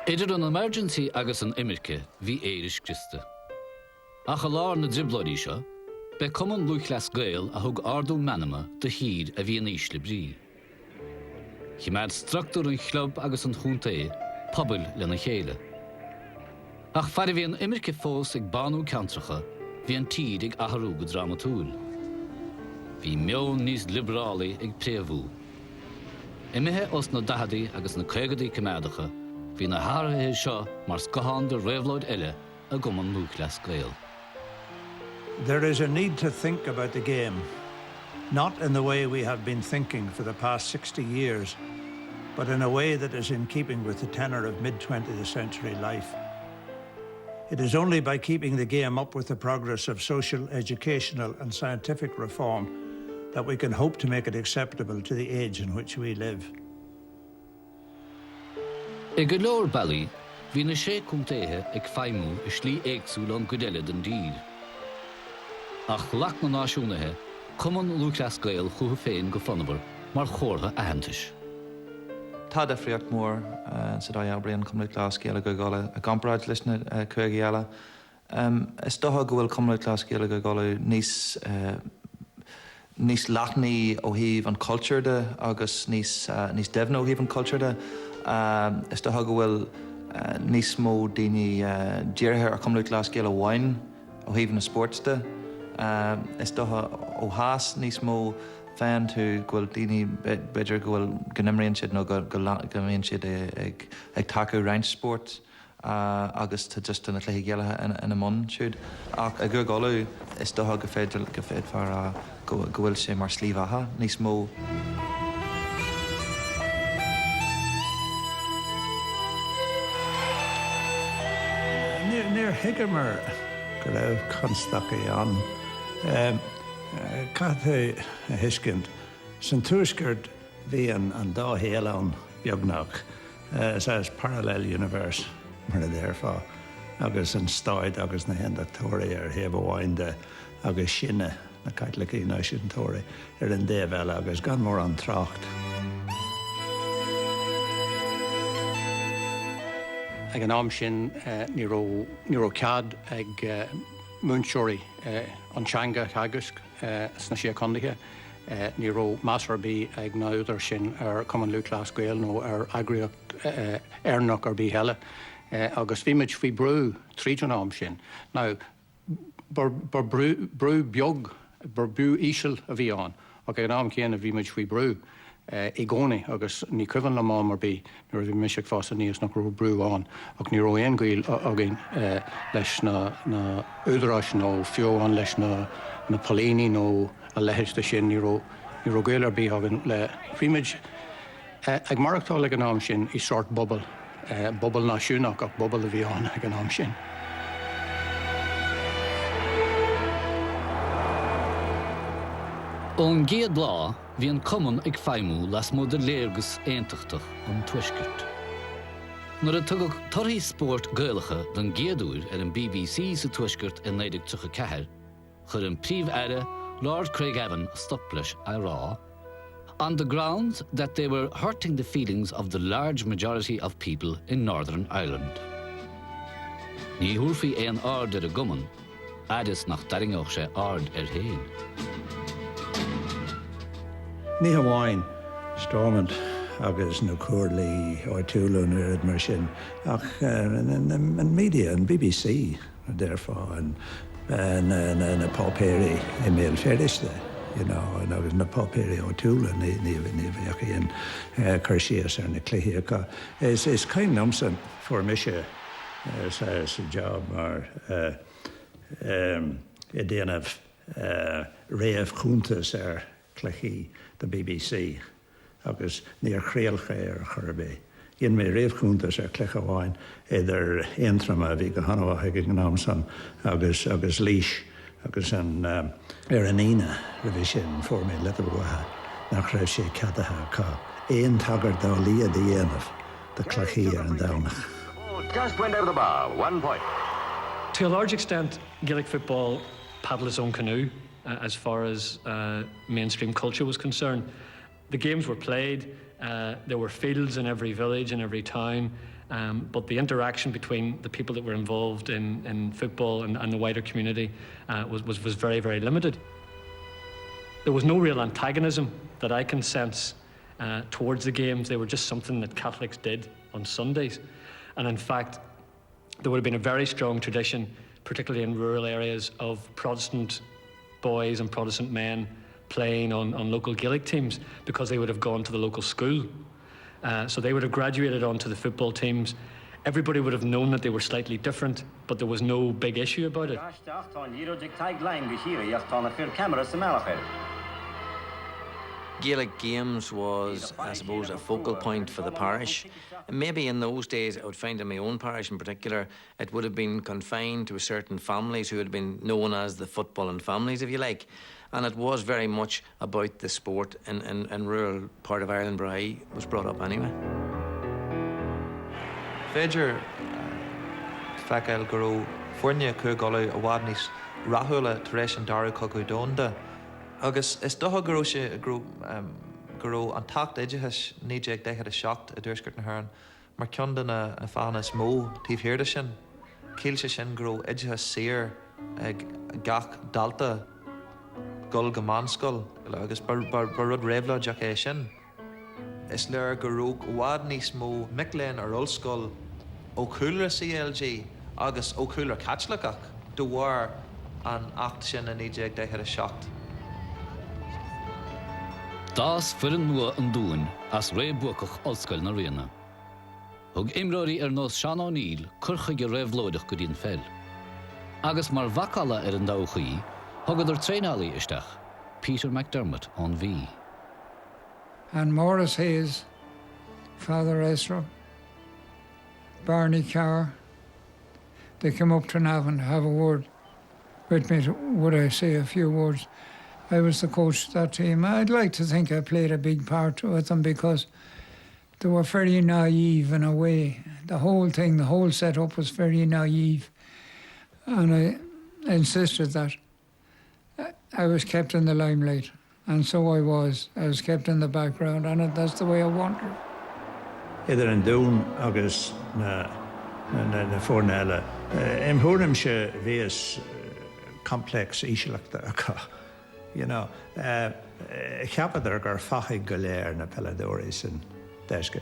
Idir an emergency agus an imirce bhí éiris Christa. Ach a lár na driblóirí seo, be cumann luachlas Gael a thug ardú menama de hír a bhí an ísle brí. Chiméad struchtúr an chlub agus an chúnta é, pobl lena chéile. Ach fear bhí an imirce fós ag banú cantracha, bhí an tíd ag athrú go dramatúil. Bhí meon níos librálaí ag préomhú. Imithe os na dahadaí agus na caogadaí cimeadacha, bhí na háirithe seo mar scathán de réabhlóid eile a gcumann luachlas Gael. There is a need to think about the game, not in the way we have been thinking for the past 60 years, but in a way that is in keeping with the tenor of mid-20th century life. It is only by keeping the game up with the progress of social, educational and scientific reform that we can hope to make it acceptable to the age in which we live. I go leor bailí, bhí na sé cúntaithe ag feidhmiú i slí éagsúil an godeile den dír. Ach lach na náisiúnathe, cumann luachlas Gael chutha féin go fonabar mar chórtha ahantais. Tá defriocht mór sa dá eabrion cum luachlas Gael go gála a gampráid leis na chuige eile. Is dotha go bhfuil cum luachlas Gael go gála níos leithnaí ó thaobh an cultúirde agus níos deimhne ó thaobh an cultúirde. Is dotha go bhfuil níos mó daoine dírithe ar cum luachlas Gael amháin ó thaobh na sportste. Is dotha ó háas níos mó fan tú go bhfuil daoine beidir go bhfuil gnimríonn siad nó go mbeonn siad ag takeú roundsport agus tá just na cluiche gealathe ina mbun siúd. Ach a go gála is dotha go féad fear go bhfuil sé mar slíomhatha níos mó. Níor higamar go raibh constacha an. Catha a hiiscint, san tuaisceart bhí an dá héile an beagnach as parallel universe mar a dheirfá, agus an stáid agus na hendachtóirí ar thaobh amháin agus sinne na caitlicí náisiúntóirí ar an déobh eile agus gan mór an trácht. Ag an am sin ní ró cead ag múnseoirí an teanga agus sna sé condaithe, ní ró measarbí ag náidir sin ar cumann luachlas Gael nó ar agriocht airnach ar bí heile, agus bhíimiid faoi brú tríd an am sin. Ná bar brú beag, bar brú íseal a bhí an, ach ag an am céanna bhíimiid faoi brú i gcónaí agus ní cuireann le má mar bí nuair a bhí miseach fása níos nach ró brú an, ach ní ró aon gael agin leis na údaráis nó fiúán leis na políní nó a lehéiste sin ní ró gael ar bí agin le bhíimiid ag marachtáil ag an am sin I sort bobbal náisiúnach ach bobbal a bhí an ag an am sin. Ón géad lá, bhí an cumann ag feidhmiú las mód a léargus aontachtach an tuaisceart. Nuair a tugadh torthaí spórt Gaelacha den géadúir ar an BBC sa tuaisceart in 1934, chur an príomh-aire Lord Craig Evan stop leis a rá, on the grounds that they were hurting the feelings of the large majority of people in Northern Ireland. Ní thuairfaí é an ard ar a gcumann, agus nach daringóch sé ard ar thaobh. Ní hamháin Stormont agus na cuairlaí ó túlún ar mar sin, ach an media, an BBC, therefore, na pápéirí I méil féiriste, agus na pápéirí ó túlún ní bheadh íon chuir síos ar na cluiche. Is caim nomsan for mise sa job mar I déanamh réamh chúntas ar cluiche the BBC, agus níor chréalcha ar churbé. Íon mé réamhchúntas ar cluiche amháin idir aontrama a bhí go hanmhaithe ag an amsan agus líis agus an ar an íine ra bhí sin formé letabhathe nach raibh sé cadathe cá. Éon tagart dá líad a dhéanamh de cluiche ar an domhnach. Just went over the bar, 1 point. To a large extent, Gaelic football paddled its own canoe as far as mainstream culture was concerned. The games were played, there were fields in every village, in every town, But the interaction between the people that were involved in football and the wider community was very, very limited. There was no real antagonism that I can sense towards the games. They were just something that Catholics did on Sundays. And in fact, there would have been a very strong tradition, particularly in rural areas, of Protestant boys and Protestant men playing on local Gaelic teams because they would have gone to the local school. So they would have graduated onto the football teams. Everybody would have known that they were slightly different, but there was no big issue about it. Gaelic games was, I suppose, a focal point for the parish. And maybe in those days, I would find in my own parish in particular, it would have been confined to certain families who had been known as the footballing families, if you like. And it was very much about the sport in rural part of Ireland where I was brought up anyway. Féidir feicáil go raibh foirne cúgála a bhfad níos rathúla tar éis an dara cogadh dónda. Agus is dotha go raibh an tacht éideachas 1917 a dúirsgurt na hÉireann mar ceann na fána is mó tíomhthéarda sin. Cílte sin go raibh éideachas saor ag gach dalta gul go manscoil agus bar rud réabhlaideach é sin. Is leir go raibh bhfad níos mó mic-léinn ar ollscoil ó cúlra CLG agus ó cúlra Cathlacach do bhar an acht sin in 1917. Das fuireann nua an dúin as réabhuacach ollscoil na riana. Thug imreoirí ar nós Seán O'Neill curcha go réabhlóideach go dtíon fel. Agus mar bhacála ar an dóchaí, thugad ar tréálaí isteach, Peter McDermott an bhí. And Morris Hayes, Father Ezra, Barney Carr, they came up to Navan to have a word with me. Would I say a few words? I was the coach of that team. I'd like to think I played a big part with them because they were very naive in a way. The whole thing, the whole setup was very naive. And I insisted that I was kept in the limelight. And so I was. I was kept in the background, and that's the way I wanted. Idir an dún agus na fórnéile. Imhuaim se bhíos complex íseachta acu. You know, ceapadar gur fachaigh go léir na peladóirí san deisceart.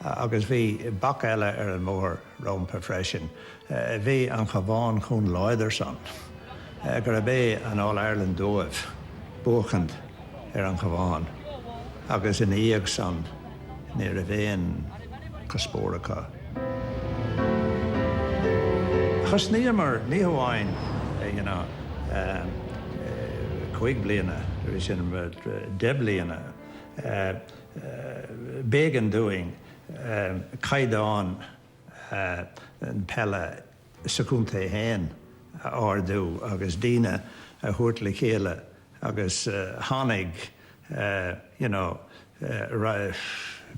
Agus bhí bac eile ar an mór rompa freisin. Bhí an chabháin chun láidir san. Gur bé an All-Ireland dóibh buchant ar an chabháin. Agus in íag san ní a bhéon cospóracha. Chos ní hamháin, you know, chuig bliana, there sin debliana, bégan doing, caidáin an pella sacúnta héin ardú agus dína a thuirtla chéile agus tháinig, you know,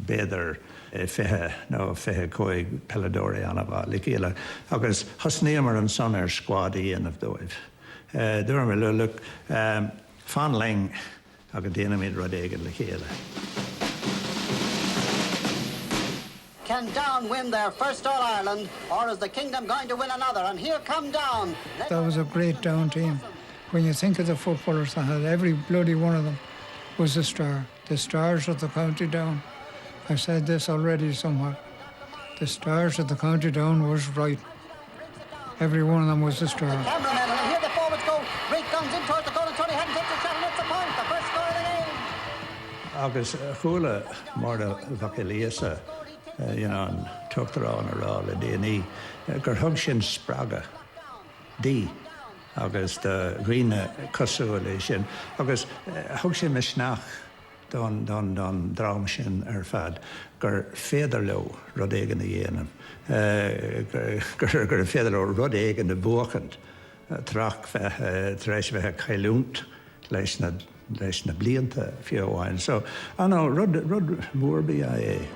béidir fithe chuig peladóirí anna bha le chéile. Agus thosníomar an son ar squadí anamh dóibh. Dúir me look, fan ling agus déanamid rud éigean le chéile. Can Down win their first All-Ireland, or is the Kingdom going to win another? And here come Down. That was a great Down team. When you think of the footballers they had, every bloody one of them was a star. The stars of the County Down. I've said this already somewhere. The stars of the County Down was right. Every one of them was a star. Cameramen, and here the forwards go. Great guns in towards the goal, and Tony Hatton takes a shot, and it's a point. The first score of the game. Agus chula marda vaciliasa, you know, an tuchtarán ará le déanaí, gur thug sin spraga, dí, agus de riine cosúil é sin, agus thug sin misnach don drám sin ar fad, gur féidir leo rud éigean a dhéanam, gur féidir leo rud éigean a buachant, trach treis bheith cailúnt leis na blianta fiomháin. So, rud mórbí é.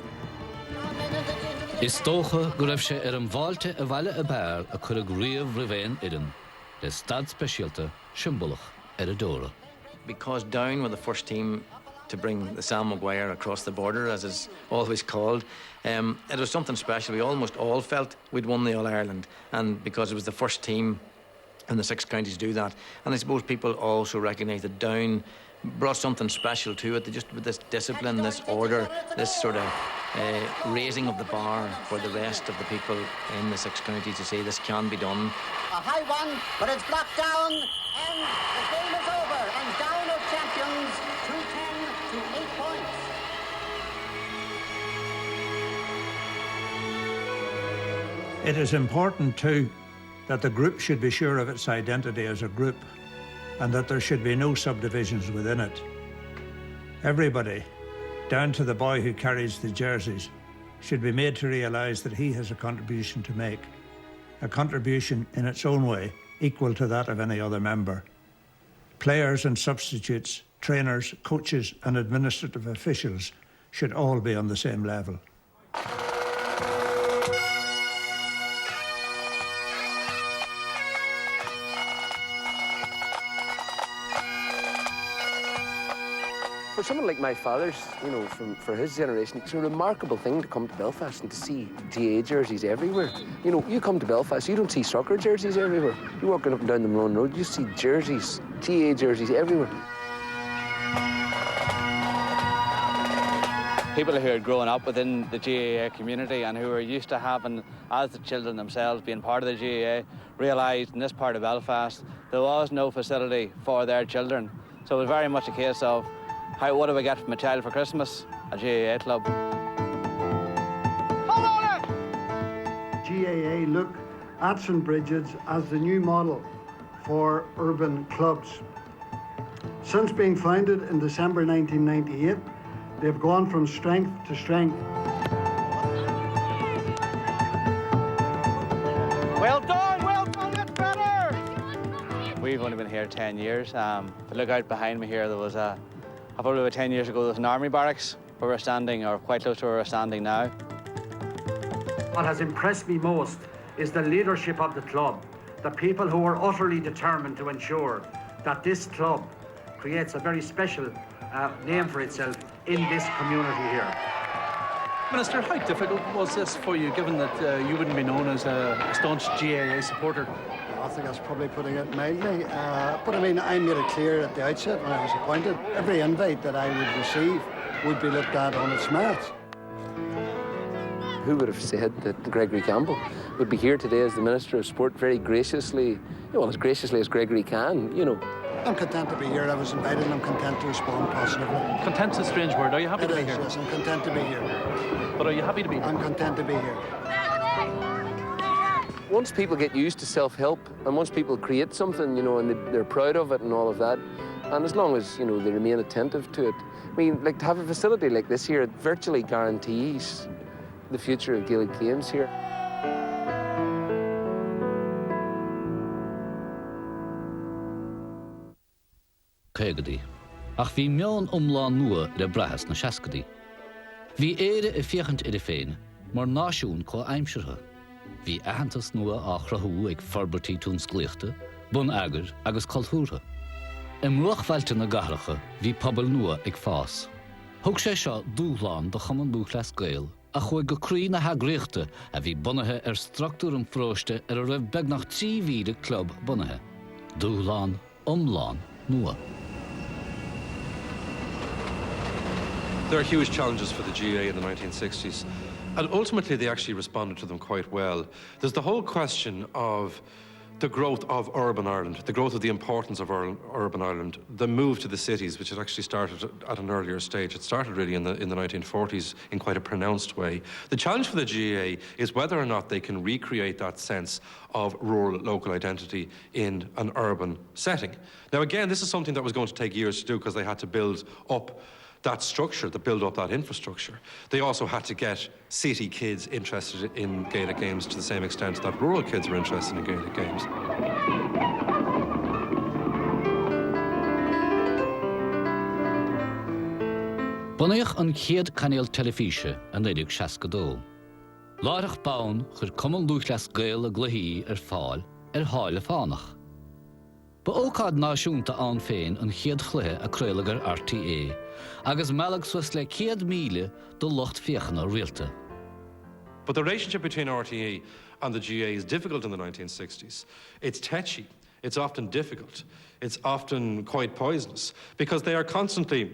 Is tócha go raibh sé ar an bháilte a bhaile a bear a chuirg riamh rivéin irin, le stad speisialta simbólach ar a dóra. Because Down were the first team to bring the Sam Maguire across the border, as is always called. It was something special. We almost all felt we'd won the All-Ireland, and because it was the first team in the 6 counties to do that. And I suppose people also recognise that Down brought something special to it, just with this discipline, this order, this sort of raising of the bar for the rest of the people in the 6 counties to say this can be done. A high one, but it's blocked down, and the game is over, and Down are champions, 210 to 8 points. It is important too that the group should be sure of its identity as a group, and that there should be no subdivisions within it. Everybody, down to the boy who carries the jerseys, should be made to realise that he has a contribution to make, a contribution in its own way equal to that of any other member. Players and substitutes, trainers, coaches and administrative officials should all be on the same level. For someone like my father's, for his generation, it's a remarkable thing to come to Belfast and to see GAA jerseys everywhere. You come to Belfast, you don't see soccer jerseys everywhere. You're walking up and down the Malone Road, you see jerseys, GAA jerseys everywhere. People who are growing up within the GAA community and who are used to having, as the children themselves, being part of the GAA, realised in this part of Belfast there was no facility for their children. So it was very much a case of, what do we get from a child for Christmas? A GAA club. GAA look at St Bridget's as the new model for urban clubs. Since being founded in December 1998, they've gone from strength to strength. Well done, it's better! We've only been here 10 years. If I look out behind me here, there was probably about 10 years ago, there was an army barracks where we're standing, or quite close to where we're standing now. What has impressed me most is the leadership of the club, the people who are utterly determined to ensure that this club creates a very special name for itself in this community here. Minister, how difficult was this for you, given that you wouldn't be known as a staunch GAA supporter? I think that's probably putting it mildly. But I mean, I made it clear at the outset when I was appointed, every invite that I would receive would be looked at on its merits. Who would have said that Gregory Campbell would be here today as the Minister of Sport very graciously, as graciously as Gregory can, I'm content to be here. I was invited and I'm content to respond positively. Content's a strange word. Are you happy to be here? Yes, I'm content to be here. But are you happy to be here? I'm content to be here. Once people get used to self-help and once people create something, and they're proud of it and all of that, and as long as, they remain attentive to it. I mean, to have a facility like this here, it virtually guarantees the future of Gaelic games here. Cégadi. Ach bhí meán umláin nua ar a brethas na seascadaí. Bhí éire I fiechant ar a féin, mar náisiún có aimseartha. Bhí aitheantas nua á chrathú ag forbartí tún scléachta, bun agar agus cultúrtha. I mruachfailte na gahracha, bhí pobal nua ag fás. Thug sé seo dúchláin do chuman Luachlas Gael, a chuig go crí na hagréachta a bhí bunathe ar struchtúr an fróiste ar a raibh beagnach 3 mhíle club bunathe. Dúchláin, umláin, nua. There are huge challenges for the GAA in the 1960s, and ultimately they actually responded to them quite well. There's the whole question of the growth of urban Ireland, the growth of the importance of urban Ireland, the move to the cities, which had actually started at an earlier stage. It started really in the 1940s in quite a pronounced way. The challenge for the GAA is whether or not they can recreate that sense of rural local identity in an urban setting. Now again, this is something that was going to take years to do because they had to build up that structure, to build up that infrastructure. They also had to get city kids interested in Gaelic games to the same extent that rural kids were interested in Gaelic games. Bunaíoch an chéad canéal telefíse an 1962. Láireach bán chur cumann Luachlas Gael a gluthí ar fáil ar háil a fánach. Ba ócád náisiúnta an féin an chiad chluthe a chréalagar RTA, agus melag suas le 100 míle do locht fiochanna rialta. But the relationship between RTA and the GAA is difficult in the 1960s. It's tetchy, it's often difficult, it's often quite poisonous, because they are constantly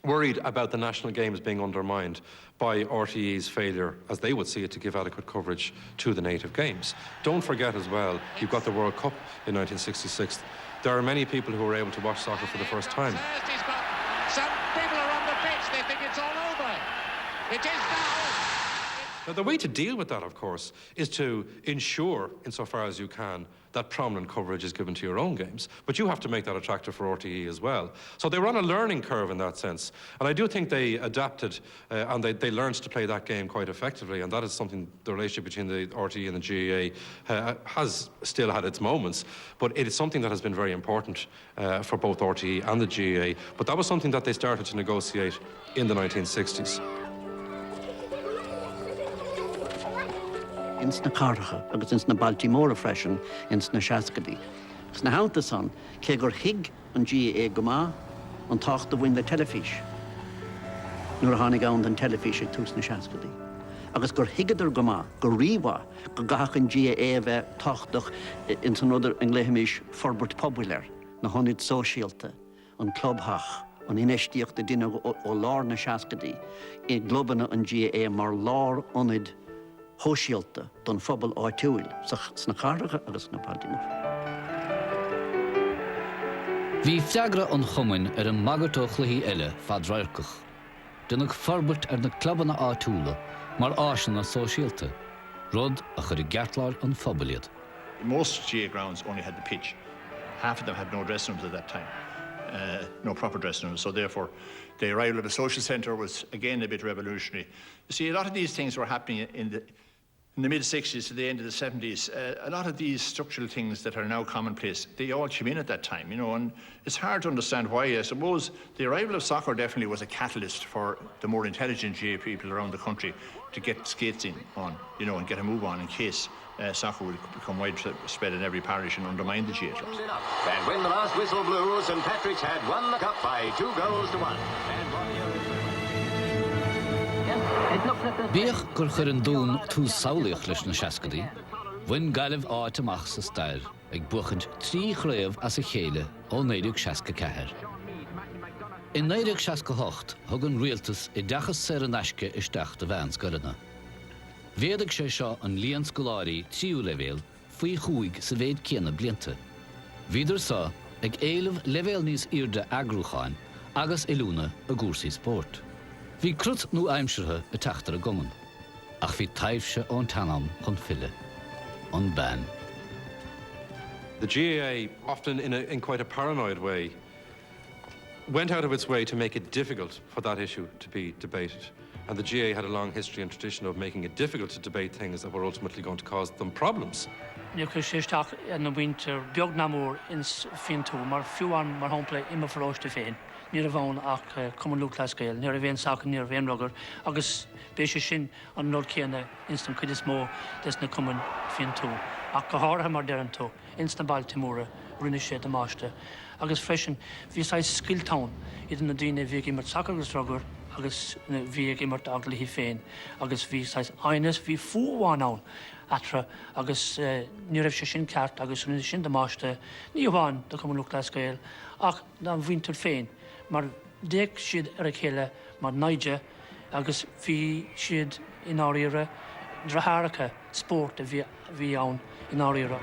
worried about the national games being undermined by RTE's failure, as they would see it, to give adequate coverage to the native games. Don't forget as well, you've got the World Cup in 1966. There are many people who were able to watch soccer for the first time. Some people are on the pitch, they think it's all over. It is now. Now, the way to deal with that, of course, is to ensure, insofar as you can, that prominent coverage is given to your own games. But you have to make that attractive for RTE as well. So they were on a learning curve in that sense. And I do think they adapted and they learned to play that game quite effectively. And that is something, the relationship between the RTE and the GAA has still had its moments. But it is something that has been very important for both RTE and the GAA. But that was something that they started to negotiate in the 1960s. Ins na Carthacha, agus ins na Baltimore freisin, ins na Seascadí. Gus na háanta san, cé gur hig an GAA go maith, an tácht do bhain le telefís. Nuair a tháinig ann an telefís ag tús na Seascadí. Agus gur higadidir go maith, gur ríomha, go gach an GAA bheith táchtach in san ruidir an gléimiis forbairt pobular, na honid sóisialta, an clubthach, an inistíocht de duine ó lár na Seascadí, i globanna an GAA mar lár onid hóisialta don phobal áitiúil sna Carthacha agus na Baltimore. Bhí feagra an chumainn ar an magartó chluichí eile fad raircach. Dúnadh forbairt ar na clubanna áitiúla mar áisina na sóisialta, rud a chur i gceartláir an phobaliad. Most GAA grounds only had the pitch. Half of them had no dressing rooms at that time, no proper dressing rooms. So therefore, the arrival of a social centre was again a bit revolutionary. You see, a lot of these things were happening in the mid-60s to the end of the 70s. A lot of these structural things that are now commonplace, they all came in at that time, you know, and it's hard to understand why. I suppose the arrival of soccer definitely was a catalyst for the more intelligent GAA people around the country to get skates in on, you know, and get a move on in case soccer would become widespread in every parish and undermine the GAA clubs. And when the last whistle blew, St Patrick's had won the cup by 2 goals to 1. Bíodh gur chur an dún tús samhlaíoch leis na Seascadí, bhain gaiileh áit amach sa stair ag buchant 3 chréamh as a chéile ó 1964. In 1968 thug an rialtas i dachas séir an aisce isteach de bheans goranna. Bhéadach sé seo an líon scoláirí tríú levéal faoi chúig sa bhéad céanna blianta. Bhíidir sa ag éilimh levéal níos irde agrúcháin agus ilúna a gúrsaí sport. Bhí crut nó aimsirthe a teachtar a goman, ach bhí taobhse ón tanam chun fille, an ban. The GAA, often in quite a paranoid way, went out of its way to make it difficult for that issue to be debated. And the GAA had a long history and tradition of making it difficult to debate things that were ultimately going to cause them problems. Níor séisteach in na winter beag na mór ins fin tú, mar fiúan mar hopla imime forráiste féin. Níor a bhain ach cuman lúclas gael, níor a bhéon sac níor a bhéon rugur, agus béise sin an nóir céanna instan cuid mó des na cuman fin tú. Ach go háirithe mar dean tú, instan Baltimore, rinne sé de máiste. Agus freisin, bhí sais skilltown, idir na daoine bhí immert sac agus rugur, agus bhí immert agla hí féin, agus bhí sais ainas bhí fuúháin ann atra, agus níor raibh sé sin ceart, agus rinne sin de máiste, ní bháin de cuman lúclas gael, ach na bhíntar féin. Mar déag siad ar a chéile mar naide agus bhí siad in áíire drathracha sport a bhí ann in áíire.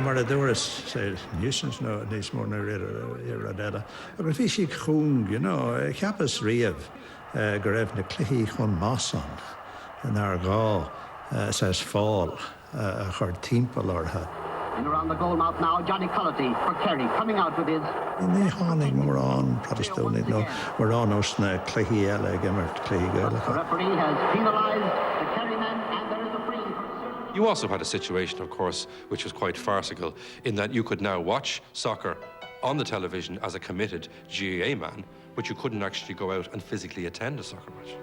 Mar a dúras sé nuisance nó níos mór na ar a deada. Agus bhí si chuún, you know, ceapas riamh go raibh na cluichí chun másan an ar gá says fáil a chur timpeall ortha. And around the goal mouth now, Johnny Cullity for Kerry, coming out with his... Ní tháinig mór an protestónnig nó mar an os na cluichí eile gimmert cluichí gaeilge. The referee has penalised the Kerry men and there is a free. You also had a situation, of course, which was quite farcical, in that you could now watch soccer on the television as a committed GAA man, but you couldn't actually go out and physically attend a soccer match.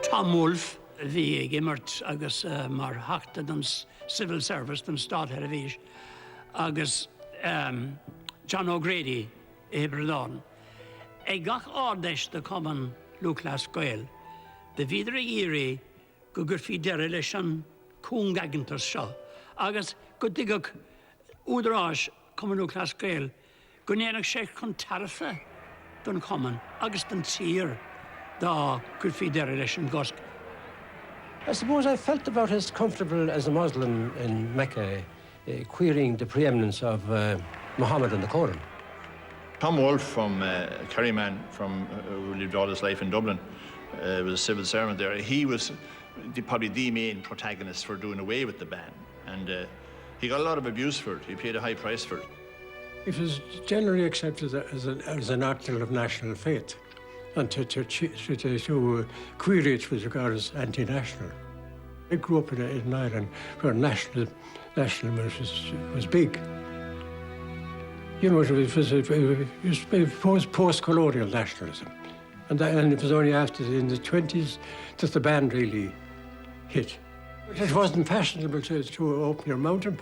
Tom Wolfe, vi gimmert agus mar hakta dem civil service dem stad her vis agus John O'Grady Hebredan. Eg gach ordesh de common Lucas Goel. De videre iri gugur fi derelition kung agentus sha. Agus gudiguk udrash common Lucas Goel. Gunerig shek kon tarfe don common agus den tier da good fi derelition gosk. I suppose I felt about as comfortable as a Muslim in Mecca, querying the preeminence of Muhammad and the Quran. Tom Wolfe from Kerryman, who lived all his life in Dublin, was a civil servant there. He was probably the main protagonist for doing away with the ban, and he got a lot of abuse for it. He paid a high price for it. It was generally accepted as an article of national faith, and to query it was regarded as anti-national. I grew up in Ireland where nationalism was big. You know, it was post-colonial nationalism. And it was only after, in the 20s, that the ban really hit. It wasn't fashionable to open your mountain